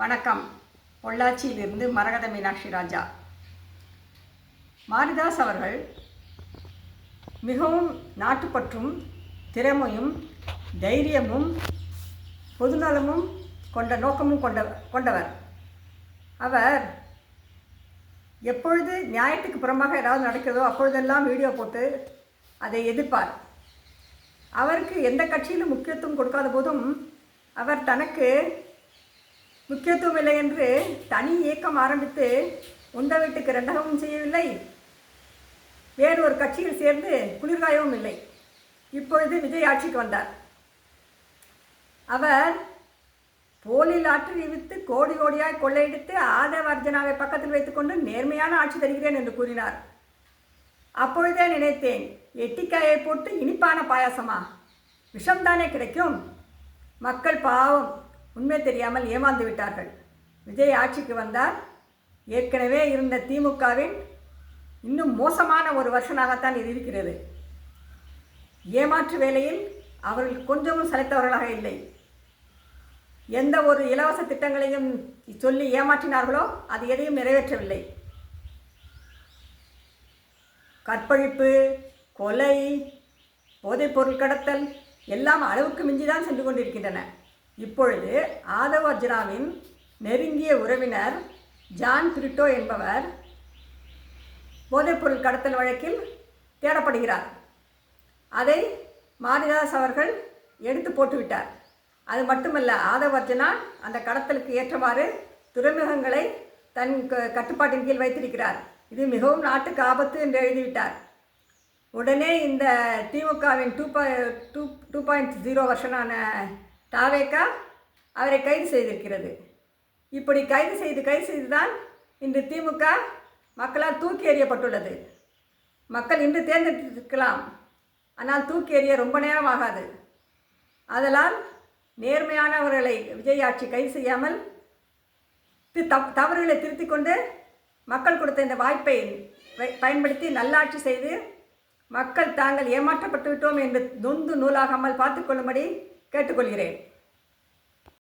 வணக்கம். பொள்ளாச்சியிலிருந்து மரகத மீனாட்சி ராஜா. மாரிதாஸ் அவர்கள் மிகவும் நாட்டுப்பற்றும் திறமையும் தைரியமும் பொதுநலமும் கொண்ட நோக்கமும் கொண்டவர். அவர் எப்பொழுது நியாயத்துக்கு புறமாக ஏதாவது நடக்கிறதோ அப்பொழுதெல்லாம் வீடியோ போட்டு அதை எதிர்ப்பார். அவருக்கு எந்த கட்சியிலும் முக்கியத்துவம் கொடுக்காத போதும் அவர் தனக்கு முக்கியத்துவம் இல்லை என்று தனி இயக்கம் ஆரம்பித்து உண்ட வீட்டுக்கு ரெண்டகமும் செய்யவில்லை, வேறு ஒரு கட்சியில் சேர்ந்து குளிர்காயவும் இல்லை. இப்பொழுது விஜய் ஆட்சிக்கு வந்தார். அவர் போலி லாட்டரி விற்று கோடி கோடியாய் கொள்ளையடித்து ஆதவ அர்ஜுனாவை பக்கத்தில் வைத்துக்கொண்டு நேர்மையான ஆட்சி தருகிறேன் என்று கூறினார். அப்பொழுதே நினைத்தேன், எட்டிக்காயை போட்டு இனிப்பான பாயாசமா, விஷம்தானே கிடைக்கும். மக்கள் பாவம் உண்மை தெரியாமல் ஏமாந்து விட்டார்கள். விஜய் ஆட்சிக்கு வந்தார். ஏற்கனவே இருந்த திமுகவின் இன்னும் மோசமான ஒரு வருஷனாகத்தான் இது இருக்கிறது. ஏமாற்று வேளையில் அவர்கள் கொஞ்சமும் சளைத்தவர்களாக இல்லை. எந்த ஒரு இலவச திட்டங்களையும் சொல்லி ஏமாற்றினார்களோ அது எதையும் நிறைவேற்றவில்லை. கற்பழிப்பு, கொலை, போதைப்பொருள் கடத்தல் எல்லாம் அளவுக்கு மிஞ்சிதான் சென்று கொண்டிருக்கின்றன. இப்பொழுது ஆதவ அர்ஜுனாவின் நெருங்கிய உறவினர் ஜான் பிரிட்டோ என்பவர் போதைப்பொருள் கடத்தல் வழக்கில் தேடப்படுகிறார். அதை மாரிதாஸ் அவர்கள் எடுத்து போட்டுவிட்டார். அது மட்டுமல்ல, ஆதவ அர்ஜுனா அந்த கடத்தலுக்கு ஏற்றவாறு துறைமுகங்களை தன் கட்டுப்பாட்டின் கீழ் வைத்திருக்கிறார். இது மிகவும் நாட்டுக்கு ஆபத்து என்று எழுதிவிட்டார். உடனே இந்த திமுகவின் 2.0 வருஷனான தாவேகா அவரை கைது செய்திருக்கிறது. இப்படி கைது செய்து தான் இன்று திமுக மக்களால் தூக்கி எறியப்பட்டுள்ளது. மக்கள் இன்று தேர்ந்தெடுத்திருக்கலாம், ஆனால் தூக்கி எறிய ரொம்ப நேரம் ஆகாது. அதனால் நேர்மையானவர்களை விஜய் ஆட்சி கைது செய்யாமல் தவறுகளை திருத்திக் கொண்டு மக்கள் கொடுத்த இந்த வாய்ப்பை பயன்படுத்தி நல்லாட்சி செய்து மக்கள் தாங்கள் ஏமாற்றப்பட்டு விட்டோம் என்று நொந்து நூலாகாமல் பார்த்துக்கொள்ளும்படி கேட்டுக்கொள்கிறேன்.